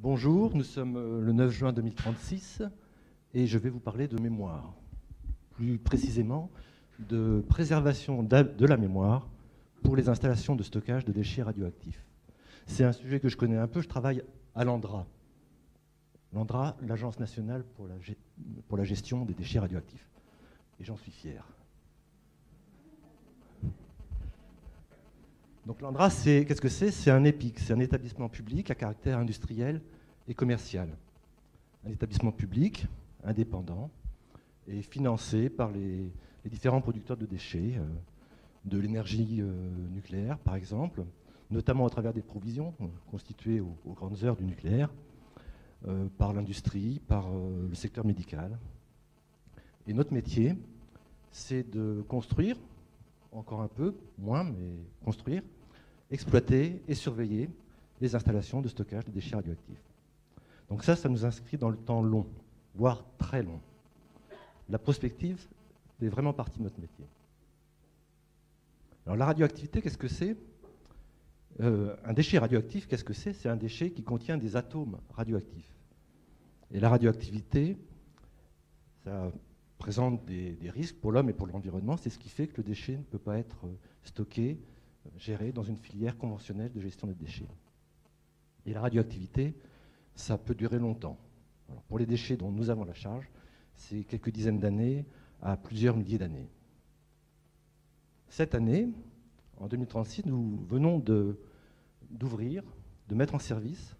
Bonjour, nous sommes le 9 juin 2036 et je vais vous parler de mémoire. Plus précisément, de préservation de la mémoire pour les installations de stockage de déchets radioactifs. C'est un sujet que je connais un peu, je travaille à l'ANDRA. L'ANDRA, l'Agence nationale pour la gestion des déchets radioactifs. Et j'en suis fier. Donc l'ANDRA, qu'est-ce que c'est? C'est un EPIC, c'est un établissement public à caractère industriel et commercial. Un établissement public, indépendant, et financé par les différents producteurs de déchets, de l'énergie nucléaire par exemple, notamment à travers des provisions constituées aux grandes heures du nucléaire, par l'industrie, par le secteur médical. Et notre métier, c'est de construire, encore un peu, moins, mais construire, exploiter et surveiller les installations de stockage de déchets radioactifs. Donc ça nous inscrit dans le temps long, voire très long. La prospective fait vraiment partie de notre métier. Alors la radioactivité, qu'est-ce que c'est? Un déchet radioactif, qu'est-ce que c'est? C'est un déchet qui contient des atomes radioactifs. Et la radioactivité, ça présente des risques pour l'homme et pour l'environnement. C'est ce qui fait que le déchet ne peut pas être stocké, géré dans une filière conventionnelle de gestion des déchets. Et la radioactivité, ça peut durer longtemps. Alors pour les déchets dont nous avons la charge, c'est quelques dizaines d'années à plusieurs milliers d'années. Cette année, en 2036, nous venons d'ouvrir, de mettre en service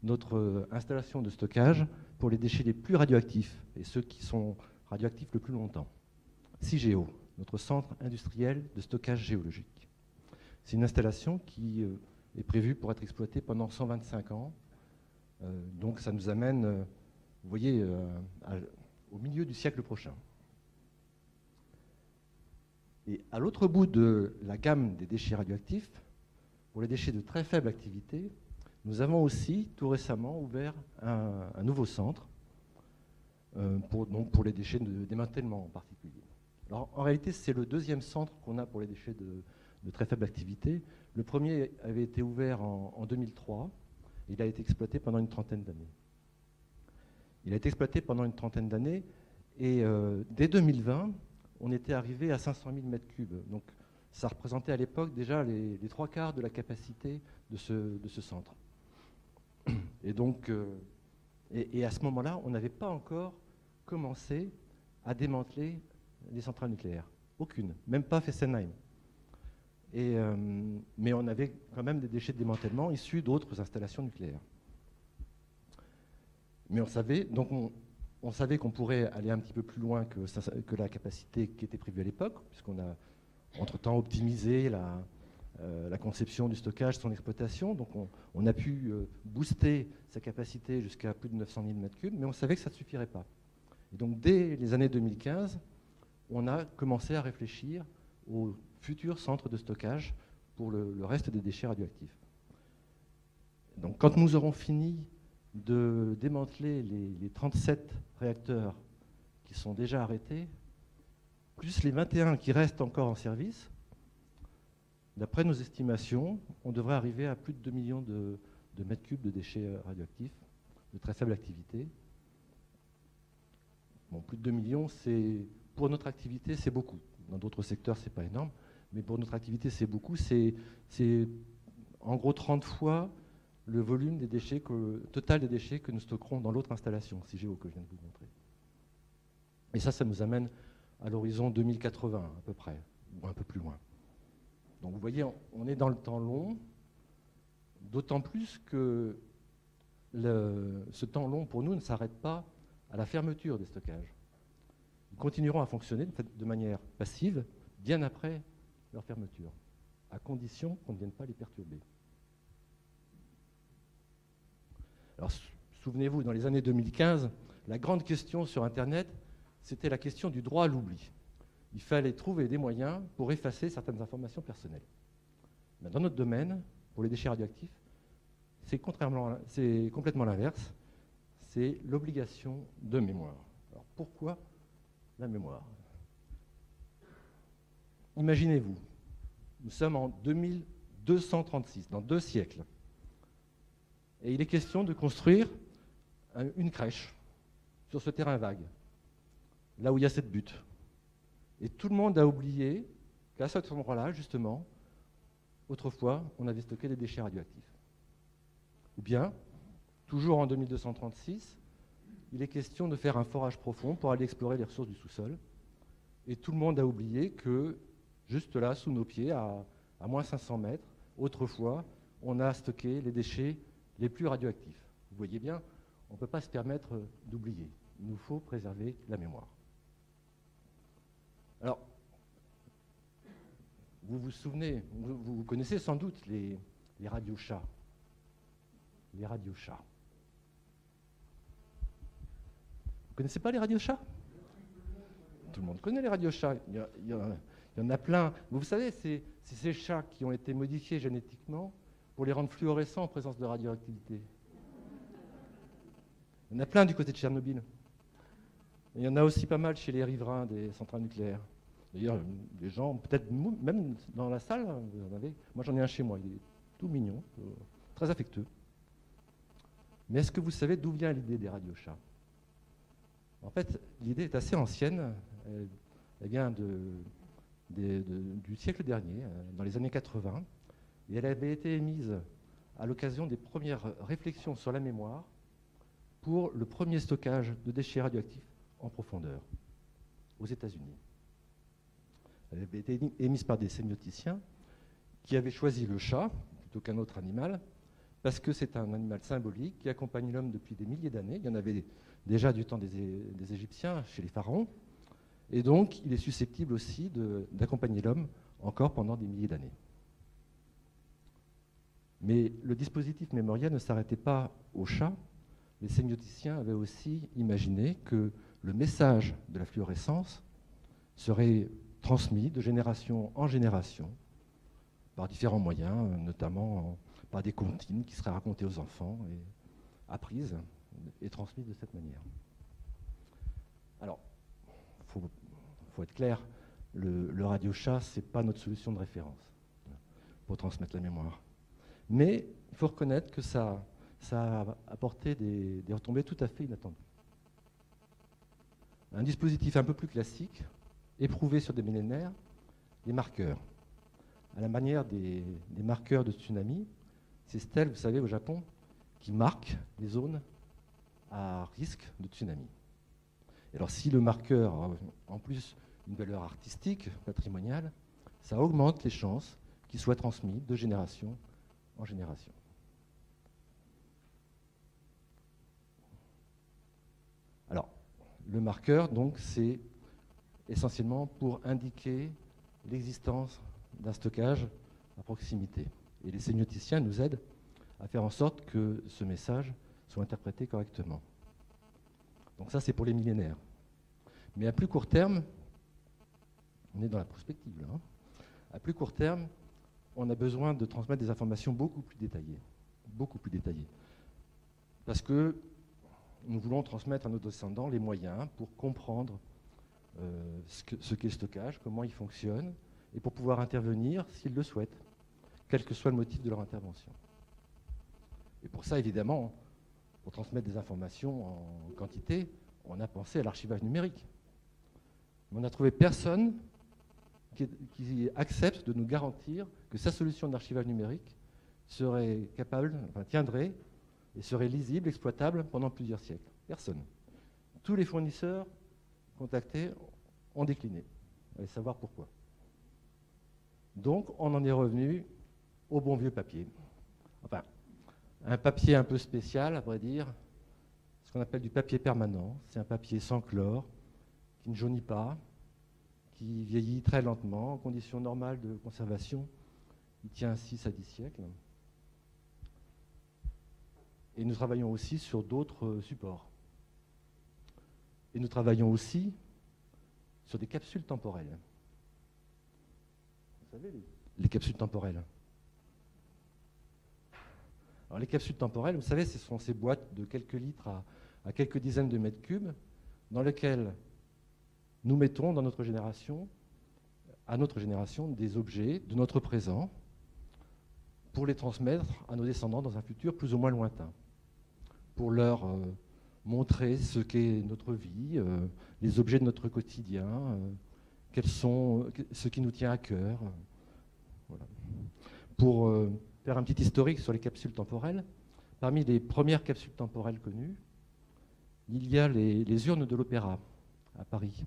notre installation de stockage pour les déchets les plus radioactifs et ceux qui sont radioactifs le plus longtemps. CIGEO, notre centre industriel de stockage géologique. C'est une installation qui est prévue pour être exploitée pendant 125 ans. Donc ça nous amène, vous voyez, au milieu du siècle prochain. Et à l'autre bout de la gamme des déchets radioactifs, pour les déchets de très faible activité, nous avons aussi tout récemment ouvert un nouveau centre pour les déchets de démantèlement en particulier. Alors, en réalité, c'est le deuxième centre qu'on a pour les déchets de très faible activité. Le premier avait été ouvert en 2003. Il a été exploité pendant une trentaine d'années. Il a été exploité pendant une trentaine d'années et dès 2020, on était arrivé à 500 000 m3. Donc, ça représentait à l'époque déjà les 3/4 de la capacité de ce centre. Et donc, et à ce moment-là, on n'avait pas encore commencé à démanteler les centrales nucléaires. Aucune, même pas Fessenheim. Mais on avait quand même des déchets de démantèlement issus d'autres installations nucléaires. Mais on savait, donc on savait qu'on pourrait aller un petit peu plus loin que la capacité qui était prévue à l'époque, puisqu'on a entre-temps optimisé la conception du stockage, son exploitation. Donc on a pu booster sa capacité jusqu'à plus de 900 000 m3, mais on savait que ça ne suffirait pas. Et donc dès les années 2015, on a commencé à réfléchir au futur centre de stockage pour le reste des déchets radioactifs. Donc quand nous aurons fini de démanteler les 37 réacteurs qui sont déjà arrêtés, plus les 21 qui restent encore en service, d'après nos estimations, on devrait arriver à plus de 2 millions de mètres cubes de déchets radioactifs de très faible activité. Bon, plus de 2 millions, pour notre activité, c'est beaucoup. Dans d'autres secteurs, ce n'est pas énorme, mais pour notre activité, c'est beaucoup. C'est en gros 30 fois le volume des déchets total des déchets que nous stockerons dans l'autre installation, CIGEO, que je viens de vous montrer. Et ça nous amène à l'horizon 2080, à peu près, ou un peu plus loin. Donc vous voyez, on est dans le temps long, d'autant plus que ce temps long, pour nous, ne s'arrête pas à la fermeture des stockages. Ils continueront à fonctionner de manière passive, bien après leur fermeture, à condition qu'on ne vienne pas les perturber. Alors, souvenez-vous, dans les années 2015, la grande question sur Internet, c'était la question du droit à l'oubli. Il fallait trouver des moyens pour effacer certaines informations personnelles. Mais dans notre domaine, pour les déchets radioactifs, c'est complètement l'inverse. C'est l'obligation de mémoire. Alors, pourquoi la mémoire? Imaginez-vous, nous sommes en 2236, dans 2 siècles. Et il est question de construire une crèche sur ce terrain vague, là où il y a cette butte. Et tout le monde a oublié qu'à cet endroit-là, justement, autrefois, on avait stocké des déchets radioactifs. Ou bien, toujours en 2236, il est question de faire un forage profond pour aller explorer les ressources du sous-sol. Et tout le monde a oublié que, juste là, sous nos pieds, à moins 500 mètres, autrefois, on a stocké les déchets les plus radioactifs. Vous voyez bien, on ne peut pas se permettre d'oublier. Il nous faut préserver la mémoire. Alors, vous vous souvenez, vous connaissez sans doute les radiochats. Les radiochats. Vous ne connaissez pas les radiochats? Tout le monde connaît les radiochats. Il y en a plein. Vous savez, c'est ces chats qui ont été modifiés génétiquement pour les rendre fluorescents en présence de radioactivité. Il y en a plein du côté de Tchernobyl. Et il y en a aussi pas mal chez les riverains des centrales nucléaires. D'ailleurs, des gens, peut-être même dans la salle, vous en avez. Moi, j'en ai un chez moi. Il est tout mignon, très affectueux. Mais est-ce que vous savez d'où vient l'idée des radiochats? En fait, l'idée est assez ancienne. Elle vient du siècle dernier, dans les années 80. Et elle avait été émise à l'occasion des premières réflexions sur la mémoire pour le premier stockage de déchets radioactifs en profondeur aux États-Unis. Elle avait été émise par des sémioticiens qui avaient choisi le chat plutôt qu'un autre animal parce que c'est un animal symbolique qui accompagne l'homme depuis des milliers d'années. Il y en avait déjà du temps des Égyptiens chez les pharaons. Et donc, il est susceptible aussi d'accompagner l'homme encore pendant des milliers d'années. Mais le dispositif mémoriel ne s'arrêtait pas au chat. Les sémioticiens avaient aussi imaginé que le message de la fluorescence serait transmis de génération en génération par différents moyens, notamment par des comptines qui seraient racontées aux enfants et apprises et transmises de cette manière. Alors, il faut être clair, le radiochat, ce n'est pas notre solution de référence pour transmettre la mémoire. Mais il faut reconnaître que ça a apporté des retombées tout à fait inattendues. Un dispositif un peu plus classique, éprouvé sur des millénaires, les marqueurs. À la manière des marqueurs de tsunami, ces stèles, vous savez, au Japon, qui marquent les zones à risque de tsunami. Et alors, si le marqueur a en plus une valeur artistique, patrimoniale, ça augmente les chances qu'il soit transmis de génération en génération. Alors, le marqueur, donc, c'est essentiellement pour indiquer l'existence d'un stockage à proximité. Et les sémioticiens nous aident à faire en sorte que ce message soit interprété correctement. Donc ça, c'est pour les millénaires. Mais à plus court terme, on est dans la prospective là, à plus court terme, on a besoin de transmettre des informations beaucoup plus détaillées. Beaucoup plus détaillées. Parce que nous voulons transmettre à nos descendants les moyens pour comprendre ce qu'est le stockage, comment il fonctionne, et pour pouvoir intervenir s'ils le souhaitent, quel que soit le motif de leur intervention. Et pour ça, évidemment, pour transmettre des informations en quantité, on a pensé à l'archivage numérique. Mais on n'a trouvé personne qui accepte de nous garantir que sa solution d'archivage numérique serait capable, tiendrait et serait lisible, exploitable pendant plusieurs siècles. Personne. Tous les fournisseurs contactés ont décliné. Allez savoir pourquoi. Donc, on en est revenu au bon vieux papier. Enfin, un papier un peu spécial, à vrai dire, ce qu'on appelle du papier permanent. C'est un papier sans chlore, qui ne jaunit pas, qui vieillit très lentement, en conditions normales de conservation. Il tient 6 à 10 siècles. Et nous travaillons aussi sur d'autres supports. Et nous travaillons aussi sur des capsules temporelles. Vous savez, les capsules temporelles. Alors, les capsules temporelles, vous savez, ce sont ces boîtes de quelques litres à quelques dizaines de mètres cubes dans lesquelles nous mettons à notre génération, des objets de notre présent pour les transmettre à nos descendants dans un futur plus ou moins lointain. pour leur montrer ce qu'est notre vie, les objets de notre quotidien, quels sont ce qui nous tient à cœur. Voilà. Pour faire un petit historique sur les capsules temporelles, parmi les premières capsules temporelles connues, il y a les urnes de l'Opéra à Paris.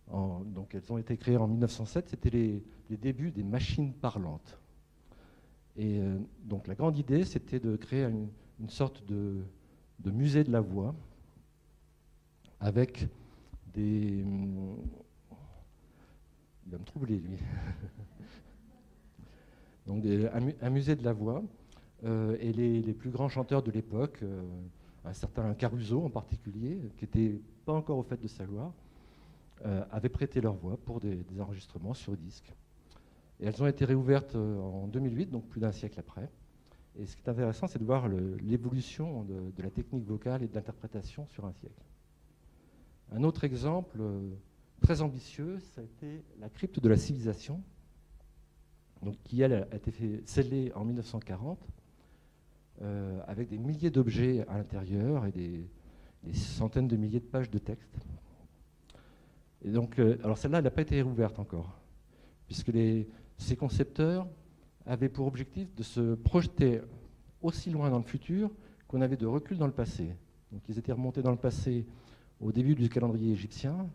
Donc elles ont été créées en 1907, c'était les débuts des machines parlantes. Et donc la grande idée, c'était de créer une sorte de musée de la voix avec des... Il va me troubler, lui. Donc un musée de la voix, et les plus grands chanteurs de l'époque, un certain Caruso en particulier, qui n'était pas encore au fait de sa gloire, avaient prêté leur voix pour des enregistrements sur disque. Et elles ont été réouvertes en 2008, donc plus d'un siècle après. Et ce qui est intéressant, c'est de voir l'évolution de la technique vocale et de l'interprétation sur un siècle. Un autre exemple très ambitieux, ça a été la crypte de la civilisation, donc, qui elle, a été scellée en 1940, avec des milliers d'objets à l'intérieur et des centaines de milliers de pages de texte. Et donc, alors celle-là, elle n'a pas été réouverte encore, puisque ces concepteurs avaient pour objectif de se projeter aussi loin dans le futur qu'on avait de recul dans le passé. Donc ils étaient remontés dans le passé au début du calendrier égyptien,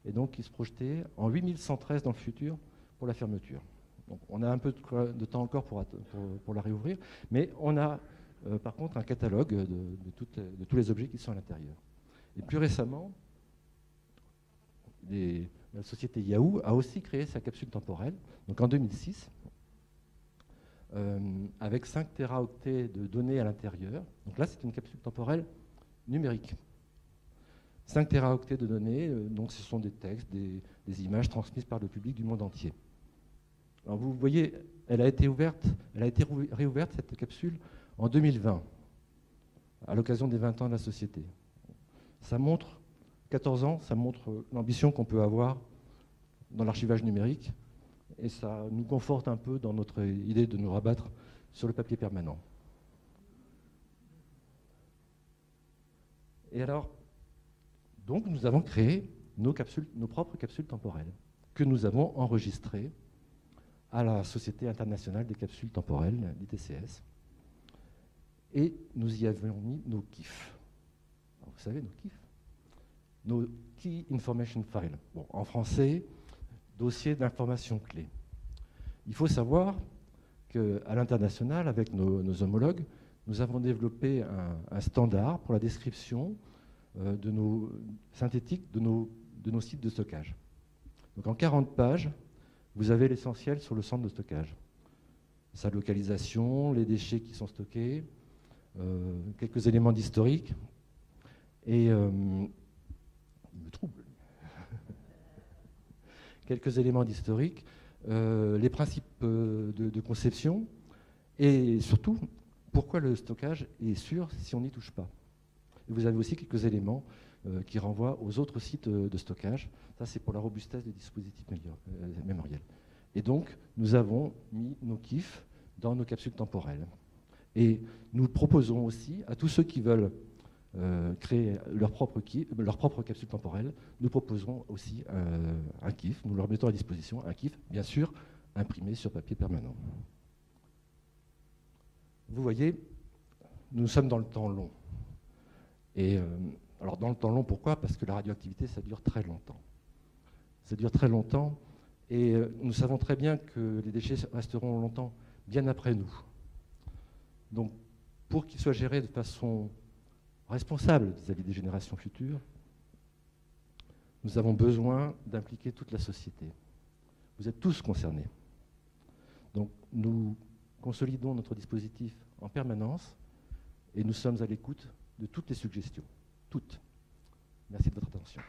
et donc ils se projetaient en 8113 dans le futur pour la fermeture. Donc on a un peu de temps encore pour la réouvrir, mais on a par contre un catalogue de tous les objets qui sont à l'intérieur. Et plus récemment, la société Yahoo a aussi créé sa capsule temporelle, donc en 2006, avec 5 téraoctets de données à l'intérieur. Donc là, c'est une capsule temporelle numérique. 5 téraoctets de données, donc ce sont des textes, des images transmises par le public du monde entier. Alors vous voyez, elle a été réouverte, cette capsule, en 2020, à l'occasion des 20 ans de la société. Ça montre, 14 ans, ça montre l'ambition qu'on peut avoir dans l'archivage numérique, et ça nous conforte un peu dans notre idée de nous rabattre sur le papier permanent. Et alors, donc nous avons créé nos propres capsules temporelles, que nous avons enregistrées à la Société internationale des capsules temporelles, l'ITCS. Et nous y avions mis nos KIF. Alors, vous savez, nos KIF, nos Key Information Files. Bon, en français, dossier d'information clé. Il faut savoir qu'à l'international, avec nos homologues, nous avons développé un standard pour la description synthétique de nos sites de stockage. Donc en 40 pages, vous avez l'essentiel sur le centre de stockage. Sa localisation, les déchets qui sont stockés, quelques éléments d'historique, et il me trouble. Quelques éléments d'historique, les principes de conception, et surtout, pourquoi le stockage est sûr si on n'y touche pas. Et vous avez aussi quelques éléments qui renvoient aux autres sites de stockage. Ça, c'est pour la robustesse des dispositifs mémoriels. Et donc, nous avons mis nos KIF dans nos capsules temporelles. Et nous proposons aussi à tous ceux qui veulent créer leur propre capsule temporelle, nous proposerons aussi un KIF. Nous leur mettons à disposition un KIF, bien sûr, imprimé sur papier permanent. Vous voyez, nous sommes dans le temps long. Et alors dans le temps long, pourquoi? Parce que la radioactivité, ça dure très longtemps. Ça dure très longtemps, et nous savons très bien que les déchets resteront longtemps, bien après nous. Donc, pour qu'ils soient gérés de façon responsable vis-à-vis des générations futures, nous avons besoin d'impliquer toute la société. Vous êtes tous concernés. Donc, nous consolidons notre dispositif en permanence, et nous sommes à l'écoute de toutes les suggestions. Toutes. Merci de votre attention.